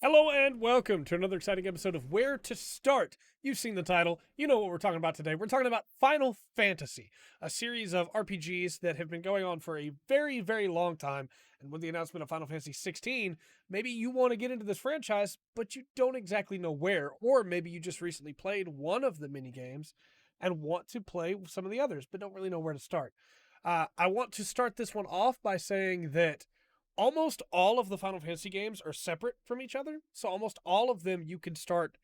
Hello and welcome to another exciting episode of Where to Start. You've seen the title. You know what we're talking about today. We're talking about Final Fantasy, a series of RPGs that have been going on for a very, very long time. And with the announcement of Final Fantasy 16, maybe you want to get into this franchise, but you don't exactly know where. Or maybe you just recently played one of the mini games and want to play some of the others, but don't really know where to start. I want to start this one off by saying that almost all of the Final Fantasy games are separate from each other. So almost all of them you can start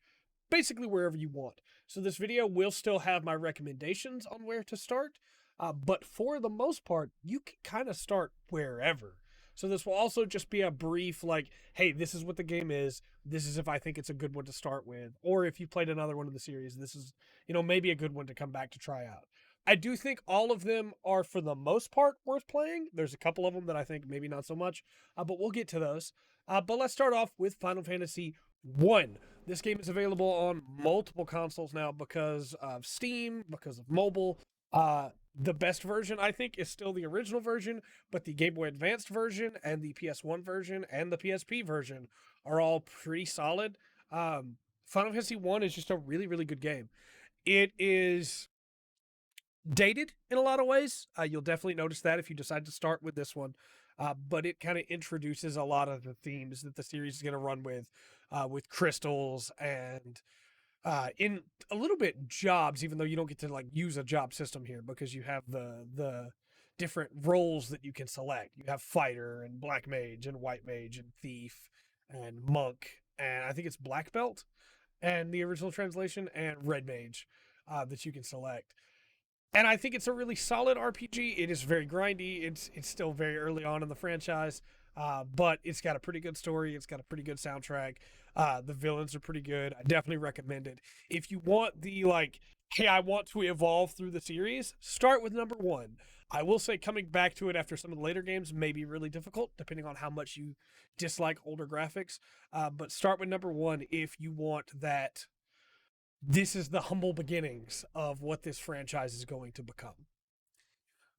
basically wherever you want. So this video will still have my recommendations on where to start. But for the most part, you can kind of start wherever. So this will also just be a brief, like, hey, this is what the game is. This is if I think it's a good one to start with. Or if you played another one of the series, this is, maybe a good one to come back to try out. I do think all of them are, for the most part, worth playing. There's a couple of them that I think maybe not so much, but we'll get to those. But let's start off with Final Fantasy 1. This game is available on multiple consoles now because of Steam, because of mobile. The best version, I think, is still the original version, but the Game Boy Advanced version and the PS1 version and the PSP version are all pretty solid. Final Fantasy 1 is just a really, really good game. It is dated in a lot of ways. You'll definitely notice that if you decide to start with this one. But it kind of introduces a lot of the themes that the series is going to run with crystals and in a little bit jobs, even though you don't get to like use a job system here because you have the different roles that you can select. You have fighter and black mage and white mage and thief and monk and I think it's black belt and the original translation and red mage that you can select. And I think it's a really solid RPG. It is very grindy. It's still very early on in the franchise, but it's got a pretty good story. It's got a pretty good soundtrack. The villains are pretty good. I definitely recommend it. If you want the like, hey, I want to evolve through the series, start with number one. I will say coming back to it after some of the later games may be really difficult, depending on how much you dislike older graphics. But start with number one if you want that this is the humble beginnings of what this franchise is going to become.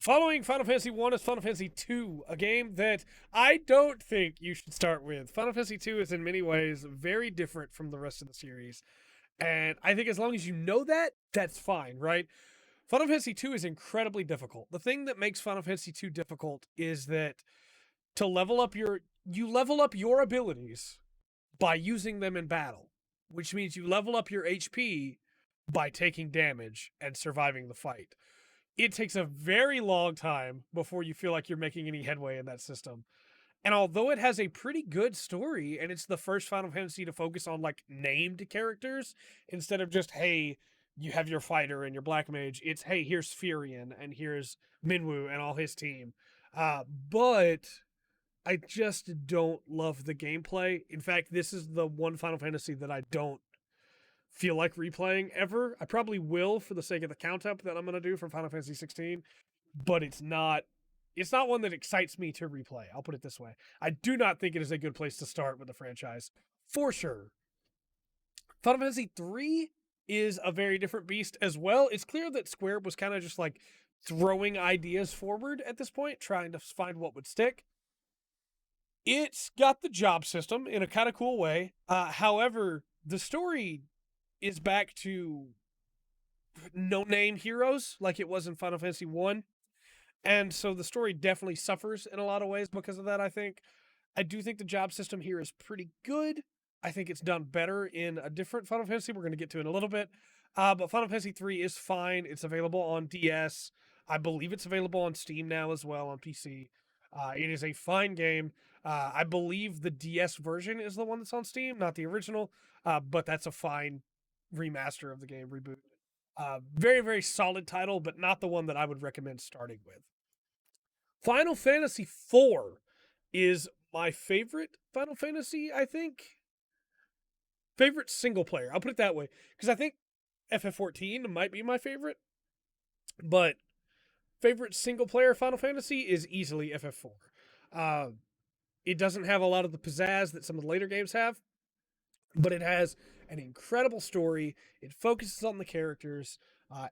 Following Final Fantasy 1 is Final Fantasy 2, a game that I don't think you should start with. Final Fantasy 2 is in many ways very different from the rest of the series. And I think as long as you know that, that's fine, right? Final Fantasy 2 is incredibly difficult. The thing that makes Final Fantasy 2 difficult is that to level up you level up your abilities by using them in battle, which means you level up your HP by taking damage and surviving the fight. It takes a very long time before you feel like you're making any headway in that system. And although it has a pretty good story and it's the first Final Fantasy to focus on like named characters instead of just, hey, you have your fighter and your black mage, it's, hey, here's Furion and here's Minwu and all his team. But I just don't love the gameplay. In fact, this is the one Final Fantasy that I don't feel like replaying ever. I probably will for the sake of the count up that I'm going to do from Final Fantasy 16, but it's not one that excites me to replay. I'll put it this way. I do not think it is a good place to start with the franchise for sure. Final Fantasy 3 is a very different beast as well. It's clear that Square was kind of just like throwing ideas forward at this point, trying to find what would stick. It's got the job system in a kind of cool way. However, the story is back to no name heroes like it was in Final Fantasy 1. And so the story definitely suffers in a lot of ways because of that, I think. I do think the job system here is pretty good. I think it's done better in a different Final Fantasy we're going to get to in a little bit. But Final Fantasy 3 is fine. It's available on DS. I believe it's available on Steam now as well on PC. It is a fine game. I believe the DS version is the one that's on Steam, not the original. But that's a fine remaster of the game, reboot. Very, very solid title, but not the one that I would recommend starting with. Final Fantasy 4 is my favorite Final Fantasy, I think. Favorite single player. I'll put it that way. Because I think FF14 might be my favorite. But favorite single player Final Fantasy is easily FF4. Uh, it doesn't have a lot of the pizzazz that some of the later games have, but it has an incredible story. It focuses on the characters.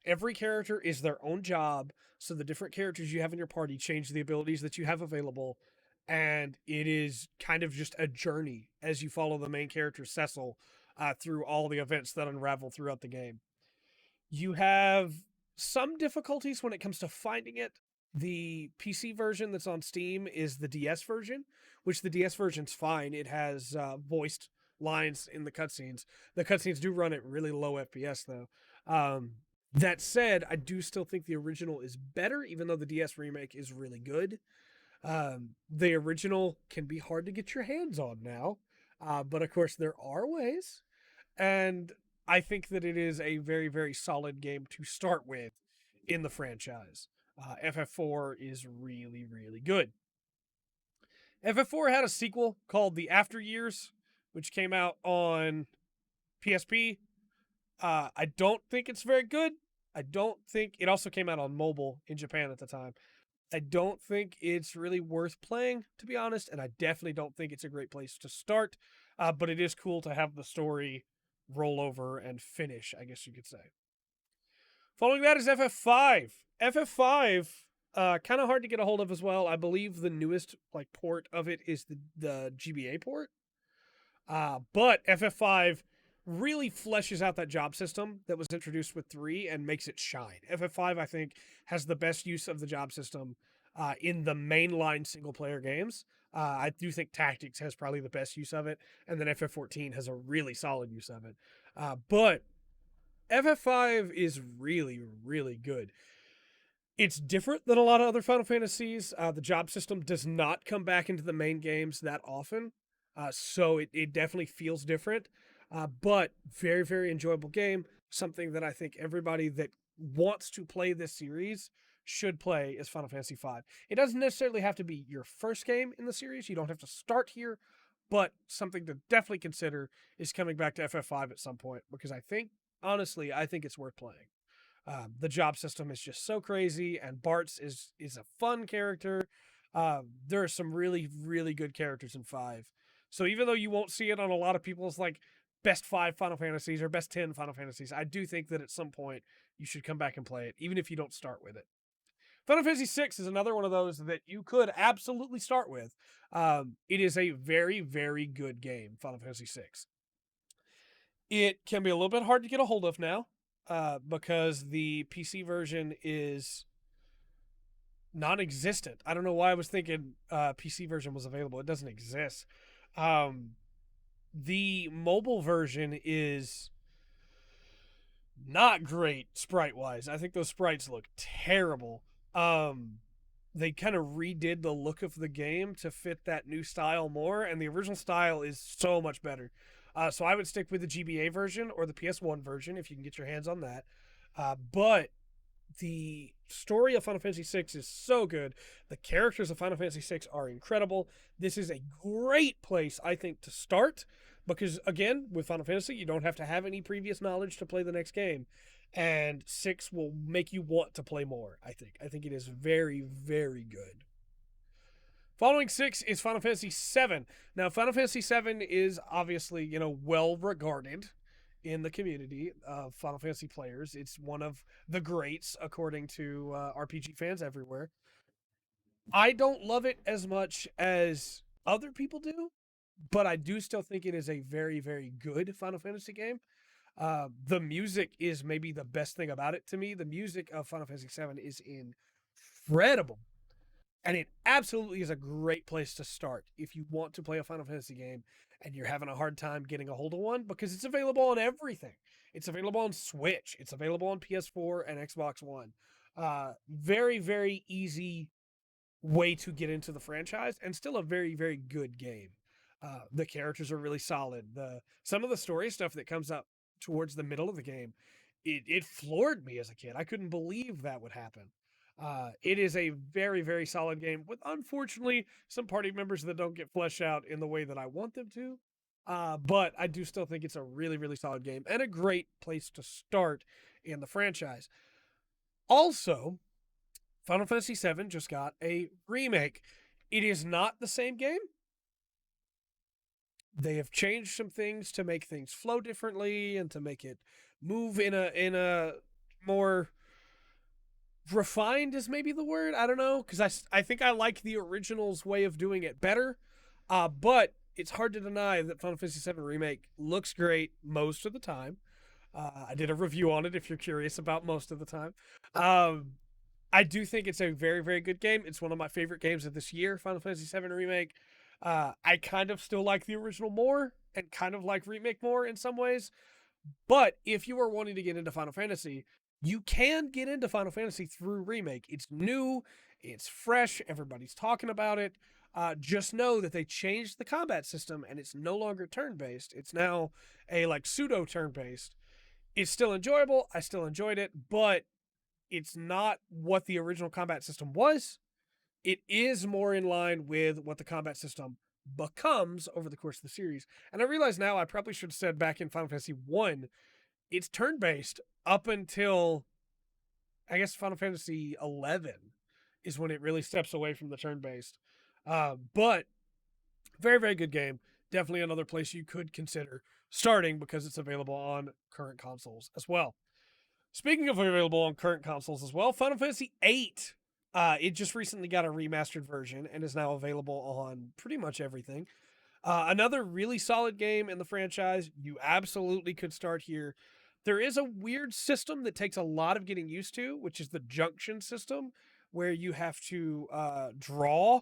Every character is their own job, so the different characters you have in your party change the abilities that you have available. and it is kind of just a journey as you follow the main character Cecil through all the events that unravel throughout the game. You have some difficulties when it comes to finding it. The PC version that's on Steam is the DS version, which the DS version's fine. It has voiced lines in the cutscenes. The cutscenes do run at really low FPS though. That said, I do still think the original is better, even though the DS remake is really good. The original can be hard to get your hands on now, but of course there are ways, and I think that it is a very, very solid game to start with in the franchise. FF4 is really, really good. FF4 had a sequel called The After Years, which came out on PSP. I don't think it's very good. I don't think it also came out on mobile in Japan at the time. I don't think it's really worth playing, to be honest, and I definitely don't think it's a great place to start. But it is cool to have the story roll over and finish, I guess you could say. Following that is FF5. FF5, kind of hard to get a hold of as well. I believe the newest port of it is the GBA port. But FF5 really fleshes out that job system that was introduced with 3 and makes it shine. FF5, I think, has the best use of the job system in the mainline single player games. I do think Tactics has probably the best use of it, and then FF14 has a really solid use of it. But FF5 is really, really good. It's different than a lot of other Final Fantasies. The job system does not come back into the main games that often, so it definitely feels different. But very, very enjoyable game. Something that I think everybody that wants to play this series should play is Final Fantasy V. It doesn't necessarily have to be your first game in the series. You don't have to start here, but something to definitely consider is coming back to FF5 at some point, because honestly, I think it's worth playing. The job system is just so crazy, and Bartz is a fun character. There are some really, really good characters in 5. So even though you won't see it on a lot of people's best 5 Final Fantasies or best 10 Final Fantasies, I do think that at some point you should come back and play it, even if you don't start with it. Final Fantasy VI is another one of those that you could absolutely start with. It is a very, very good game, Final Fantasy VI. It can be a little bit hard to get a hold of now because the PC version is non-existent. I don't know why I was thinking PC version was available. It doesn't exist. The mobile version is not great sprite-wise. I think those sprites look terrible. They kind of redid the look of the game to fit that new style more, and the original style is so much better. So I would stick with the GBA version or the PS1 version if you can get your hands on that. But the story of Final Fantasy VI is so good. The characters of Final Fantasy VI are incredible. This is a great place, I think, to start because, again, with Final Fantasy, you don't have to have any previous knowledge to play the next game. And 6 will make you want to play more, I think. I think it is very, very good. Following 6 is Final Fantasy VII. Now, Final Fantasy VII is obviously, well regarded in the community of Final Fantasy players. It's one of the greats, according to RPG fans everywhere. I don't love it as much as other people do, but I do still think it is a very, very good Final Fantasy game. The music is maybe the best thing about it to me. The music of Final Fantasy VII is incredible. And it absolutely is a great place to start if you want to play a Final Fantasy game and you're having a hard time getting a hold of one because it's available on everything. It's available on Switch. It's available on PS4 and Xbox One. Very, very easy way to get into the franchise and still a very, very good game. The characters are really solid. Some of the story stuff that comes up towards the middle of the game, it floored me as a kid. I couldn't believe that would happen. It is a very, very solid game with, unfortunately, some party members that don't get fleshed out in the way that I want them to. But I do still think it's a really, really solid game and a great place to start in the franchise. Also, Final Fantasy VII just got a remake. It is not the same game. They have changed some things to make things flow differently and to make it move in a more refined is maybe the word. I don't know, because I think I like the original's way of doing it better. But it's hard to deny that Final Fantasy VII Remake looks great most of the time. I did a review on it if you're curious about most of the time. Um, I do think it's a very, very good game. It's one of my favorite games of this year, Final Fantasy VII Remake. I kind of still like the original more and kind of like Remake more in some ways. But if you are wanting to get into Final Fantasy, you can get into Final Fantasy through Remake. It's new, it's fresh, everybody's talking about it. Just know that they changed the combat system and it's no longer turn based. It's now a like pseudo turn based. It's still enjoyable. I still enjoyed it, but it's not what the original combat system was. It is more in line with what the combat system becomes over the course of the series. And I realize now I probably should have said back in Final Fantasy 1, it's turn based up until I guess Final Fantasy 11 is when it really steps away from the turn based. But very, very good game. Definitely another place you could consider starting because it's available on current consoles as well. Speaking of available on current consoles as well, Final Fantasy VIII. It just recently got a remastered version and is now available on pretty much everything. Another really solid game in the franchise. You absolutely could start here. There is a weird system that takes a lot of getting used to, which is the junction system, where you have to draw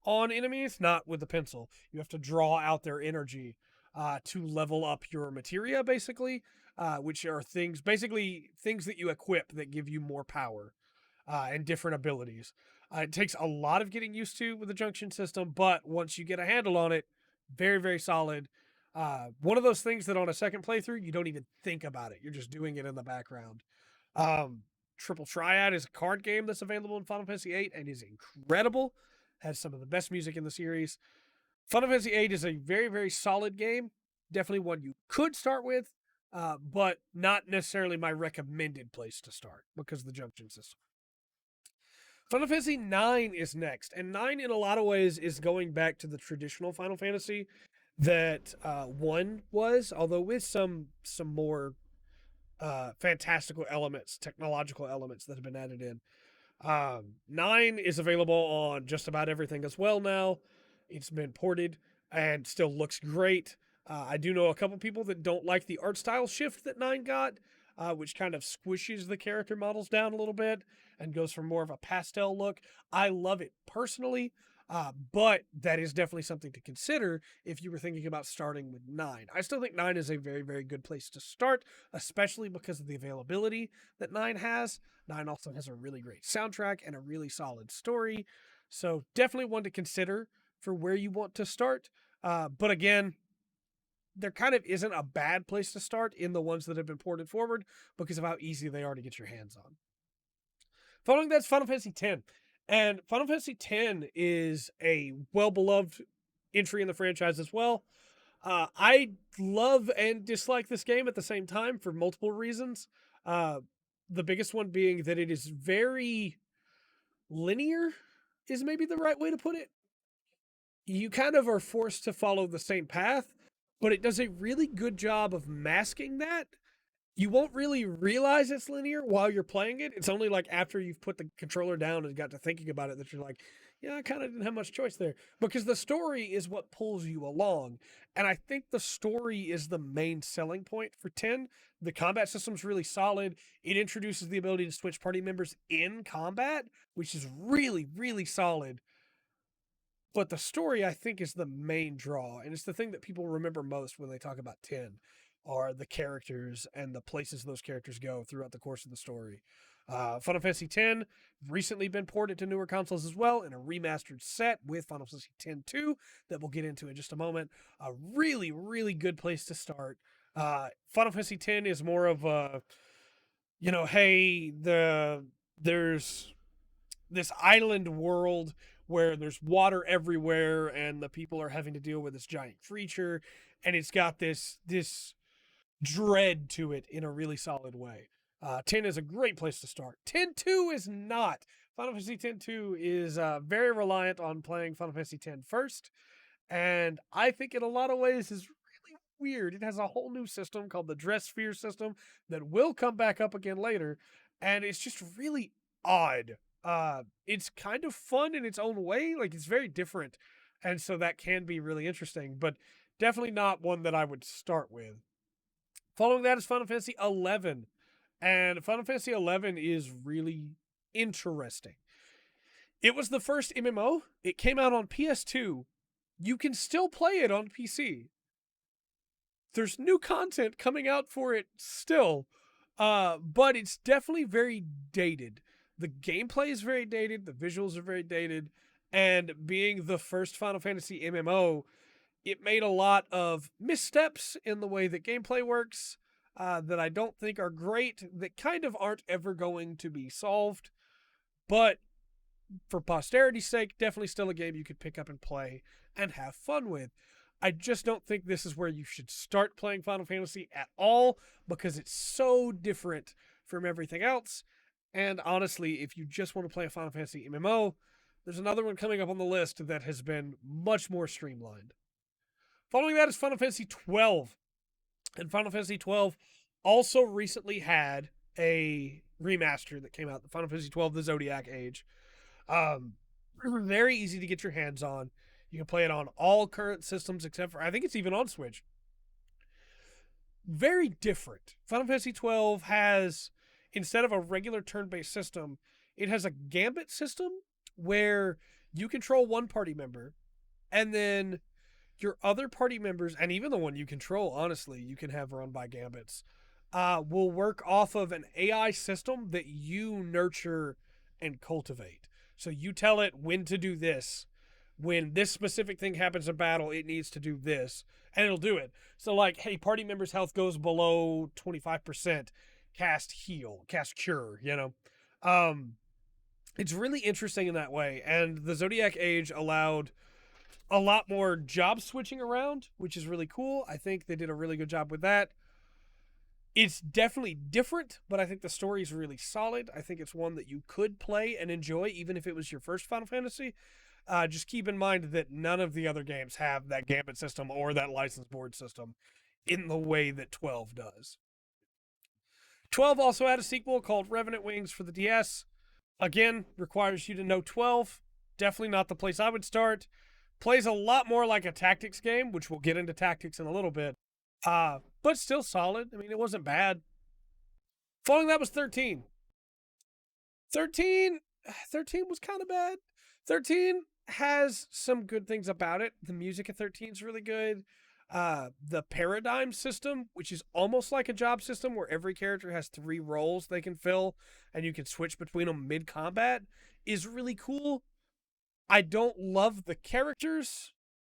on enemies, not with the pencil. You have to draw out their energy to level up your materia, basically, which are things, basically things that you equip that give you more power and different abilities. It takes a lot of getting used to with the junction system, but once you get a handle on it, very, very solid. One of those things that on a second playthrough, you don't even think about it. You're just doing it in the background. Triple Triad is a card game that's available in Final Fantasy VIII and is incredible. Has some of the best music in the series. Final Fantasy VIII is a very, very solid game. Definitely one you could start with, but not necessarily my recommended place to start because of the junction system. Final Fantasy IX is next, and 9 in a lot of ways is going back to the traditional Final Fantasy that 1 was, although with some more fantastical elements, technological elements that have been added in. 9 is available on just about everything as well now. It's been ported and still looks great. I do know a couple people that don't like the art style shift that 9 got, which kind of squishes the character models down a little bit and goes for more of a pastel look. I love it personally, but that is definitely something to consider if you were thinking about starting with 9. I still think 9 is a very, very good place to start, especially because of the availability that 9 has. 9 also has a really great soundtrack and a really solid story. So definitely one to consider for where you want to start. But again, there kind of isn't a bad place to start in the ones that have been ported forward because of how easy they are to get your hands on. Following that's Final Fantasy X. And Final Fantasy X is a well-beloved entry in the franchise as well. I love and dislike this game at the same time for multiple reasons. The biggest one being that it is very linear, is maybe the right way to put it. You kind of are forced to follow the same path, but it does a really good job of masking that. You won't really realize it's linear while you're playing it. It's only like after you've put the controller down and got to thinking about it that you're like, yeah, I kind of didn't have much choice there. Because the story is what pulls you along. And I think the story is the main selling point for 10. The combat system's really solid. It introduces the ability to switch party members in combat, which is really, really solid. But the story, I think, is the main draw. And it's the thing that people remember most when they talk about 10 are the characters and the places those characters go throughout the course of the story. Final Fantasy X recently been ported to newer consoles as well in a remastered set with Final Fantasy X-2 that we'll get into in just a moment. A really, really good place to start. Final Fantasy X is more of a, hey, there's this island world where there's water everywhere and the people are having to deal with this giant creature, and it's got this dread to it in a really solid way. 10 is a great place to start. 10-2 is not. Final Fantasy X-2 is very reliant on playing Final Fantasy X first, and I think in a lot of ways is really weird. It has a whole new system called the Dress Sphere system that will come back up again later, and it's just really odd. It's kind of fun in its own way. Like, it's very different. And so that can be really interesting, but definitely not one that I would start with. Following that is Final Fantasy 11. And Final Fantasy 11 is really interesting. It was the first MMO. It came out on PS2. You can still play it on PC. There's new content coming out for it still, but it's definitely very dated. The gameplay is very dated, the visuals are very dated, and being the first Final Fantasy MMO, it made a lot of missteps in the way that gameplay works that I don't think are great, that kind of aren't ever going to be solved. But for posterity's sake, definitely still a game you could pick up and play and have fun with. I just don't think this is where you should start playing Final Fantasy at all because it's so different from everything else. And honestly, if you just want to play a Final Fantasy MMO, there's another one coming up on the list that has been much more streamlined. Following that is Final Fantasy 12. And Final Fantasy 12 also recently had a remaster that came out, the Final Fantasy 12 The Zodiac Age. Very easy to get your hands on. You can play it on all current systems except for, I think it's even on Switch. Very different. Final Fantasy 12 has, instead of a regular turn-based system, it has a gambit system where you control one party member, and then your other party members, and even the one you control, honestly, you can have run by gambits, will work off of an AI system that you nurture and cultivate. So you tell it when to do this. When this specific thing happens in battle, it needs to do this, and it'll do it. So, like, hey, party member's health goes below 25%, cast heal, cast cure, you know? It's really interesting in that way, and the Zodiac Age allowed a lot more job switching around, which is really cool. I think they did a really good job with that. It's definitely different, but I think the story is really solid. I think it's one that you could play and enjoy, even if it was your first Final Fantasy. Just keep in mind that none of the other games have that gambit system or that license board system in the way that 12 does. 12 also had a sequel called Revenant Wings for the DS. Again, requires you to know 12. Definitely not the place I would start. Plays a lot more like a tactics game, which we'll get into tactics in a little bit. But still solid. I mean, it wasn't bad. Following that was 13. 13 was kind of bad. 13 has some good things about it. The music at 13 is really good. The paradigm system, which is almost like a job system where every character has 3 roles they can fill and you can switch between them mid-combat, is really cool. I don't love the characters,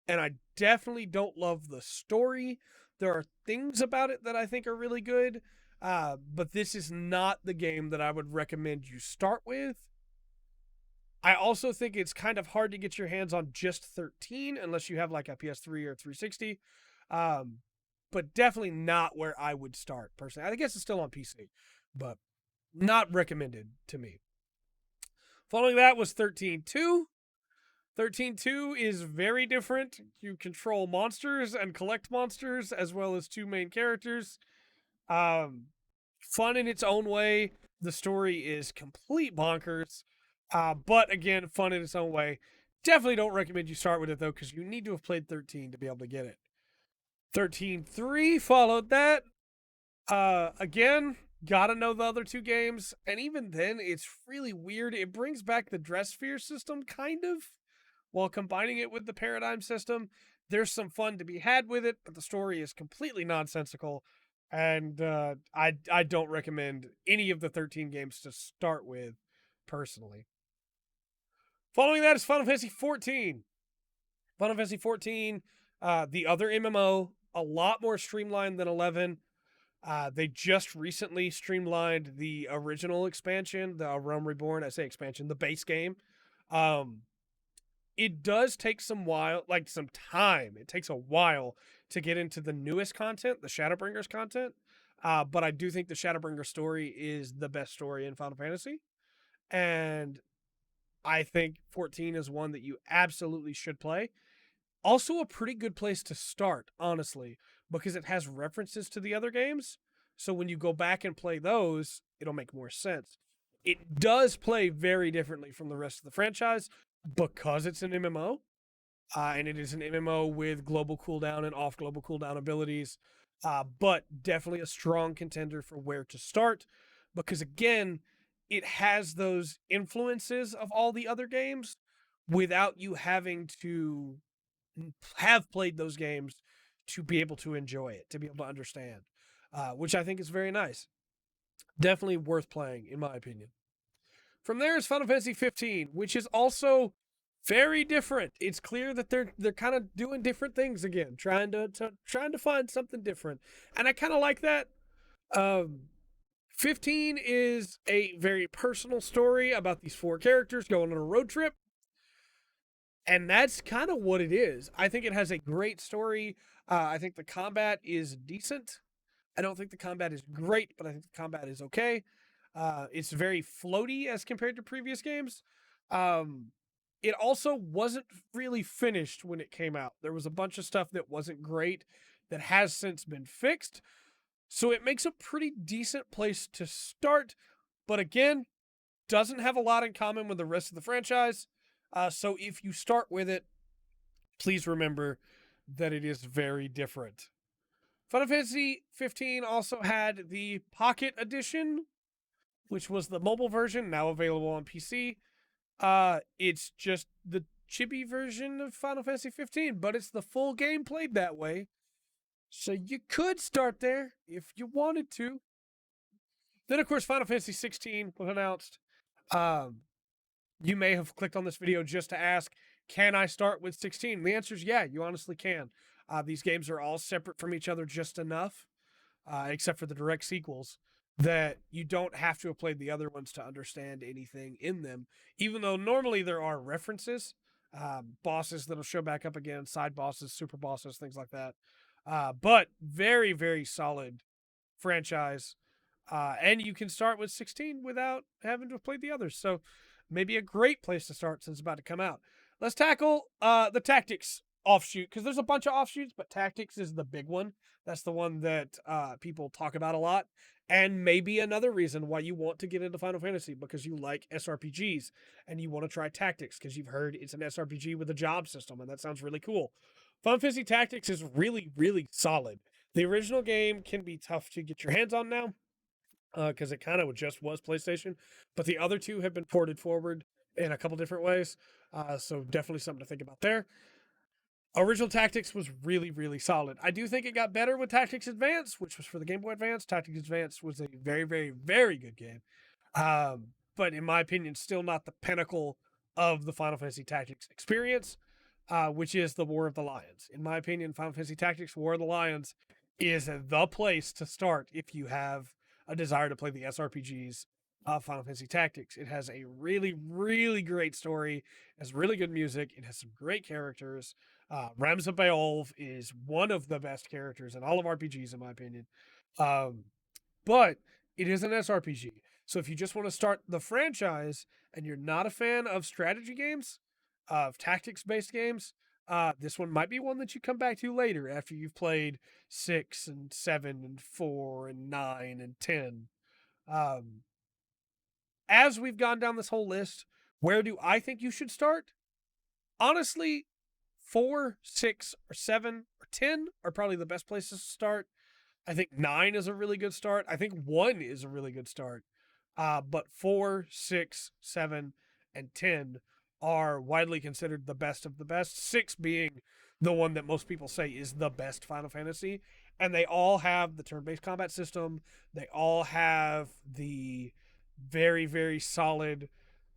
and I definitely don't love the story. There are things about it that I think are really good, but this is not the game that I would recommend you start with. I also think it's kind of hard to get your hands on just 13 unless you have like a PS3 or 360. But definitely not where I would start personally. I guess it's still on PC, but not recommended to me. Following that was 13.2. 13.2 is very different. You control monsters and collect monsters as well as 2 main characters. Fun in its own way. The story is complete bonkers. But again, fun in its own way. Definitely don't recommend you start with it though, because you need to have played 13 to be able to get it. 13.3 followed that. Again, gotta know the other 2 games. And even then, it's really weird. It brings back the Dress Sphere system, kind of, while combining it with the Paradigm system. There's some fun to be had with it, but the story is completely nonsensical. And I don't recommend any of the 13 games to start with, personally. Following that is Final Fantasy 14. Final Fantasy 14, the other MMO, a lot more streamlined than 11. They just recently streamlined the original expansion, the Realm Reborn. I say expansion, the base game. It does take some time. It takes a while to get into the newest content, the Shadowbringers content. But I do think the Shadowbringer story is the best story in Final Fantasy. And I think 14 is one that you absolutely should play. Also a pretty good place to start, honestly, because it has references to the other games. So when you go back and play those, it'll make more sense. It does play very differently from the rest of the franchise because it's an MMO, and it is an MMO with global cooldown and off global cooldown abilities. But definitely a strong contender for where to start because, again, it has those influences of all the other games without you having to have played those games to be able to enjoy it, to be able to understand, which I think is very nice. Definitely worth playing, in my opinion. From there is Final Fantasy 15, which is also very different. It's clear that they're kind of doing different things again, trying to find something different, and I kind of like that. Um, 15 is a very personal story about these four characters going on a road trip, and that's kind of what it is. I think it has a great story. I think the combat is decent. I don't think the combat is great, but I think the combat is okay. It's very floaty as compared to previous games. Um, it also wasn't really finished when it came out. There was a bunch of stuff that wasn't great that has since been fixed. So it makes a pretty decent place to start, but again, doesn't have a lot in common with the rest of the franchise. So if you start with it, please remember that it is very different. Final Fantasy 15 also had the Pocket Edition, which was the mobile version, now available on PC. It's just the chibi version of Final Fantasy 15, but it's the full game played that way. So you could start there if you wanted to. Then, of course, Final Fantasy 16 was announced. Um, you may have clicked on this video just to ask, can I start with 16? The answer is yeah, you honestly can. These games are all separate from each other just enough, except for the direct sequels, that you don't have to have played the other ones to understand anything in them, even though normally there are references, bosses that'll show back up again, side bosses, super bosses, things like that. But very, very solid franchise. And you can start with 16 without having to have played the others. So maybe a great place to start since it's about to come out. Let's tackle the Tactics offshoot, because there's a bunch of offshoots, but Tactics is the big one. That's the one that people talk about a lot. And maybe another reason why you want to get into Final Fantasy, because you like SRPGs and you want to try Tactics because you've heard it's an SRPG with a job system, and that sounds really cool. Final Fantasy Tactics is really, really solid. The original game can be tough to get your hands on now because it kind of just was PlayStation, but the other two have been ported forward in a couple different ways. So definitely something to think about there. Original Tactics was really, really solid. I do think it got better with Tactics Advance, which was for the Game Boy Advance. Tactics Advance was a very, very, very good game. But in my opinion, still not the pinnacle of the Final Fantasy Tactics experience, which is the War of the Lions. In my opinion, Final Fantasy Tactics War of the Lions is the place to start if you have a desire to play the SRPGs of Final Fantasy Tactics. It has a really, really great story. It has really good music. It has some great characters. Ramza Beowulf is one of the best characters in all of RPGs, in my opinion. Um, but it is an SRPG. So if you just want to start the franchise and you're not a fan of strategy games, of tactics based games, this one might be one that you come back to later after you've played 6 and 7 and 4 and 9 and 10. Um, as we've gone down this whole list, where do I think you should start? Honestly, 4, 6, or 7, or 10 are probably the best places to start. I think 9 is a really good start. I think 1 is a really good start. But 4, 6, 7, and 10 are widely considered the best of the best. 6 being the one that most people say is the best Final Fantasy. And they all have the turn based combat system, they all have the very, very solid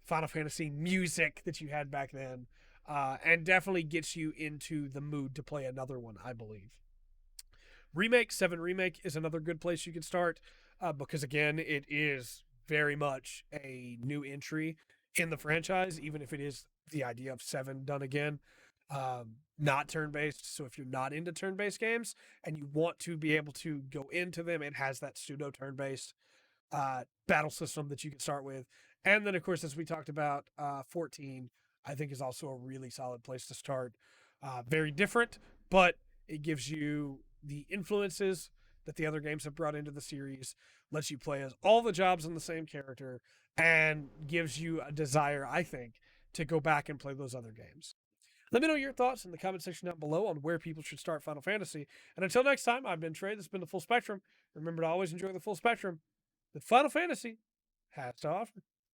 Final Fantasy music that you had back then. And definitely gets you into the mood to play another one, I believe. Remake 7 Remake is another good place you can start because, again, it is very much a new entry in the franchise, even if it is the idea of 7 done again. Not turn based. So if you're not into turn based games and you want to be able to go into them, it has that pseudo turn based battle system that you can start with. And then, of course, as we talked about, 14, I think is also a really solid place to start. Very different, but it gives you the influences that the other games have brought into the series, lets you play as all the jobs on the same character, and gives you a desire, I think, to go back and play those other games. Let me know your thoughts in the comment section down below on where people should start Final Fantasy. And until next time, I've been Trey. This has been the Full Spectrum. Remember to always enjoy the full spectrum that Final Fantasy has to offer.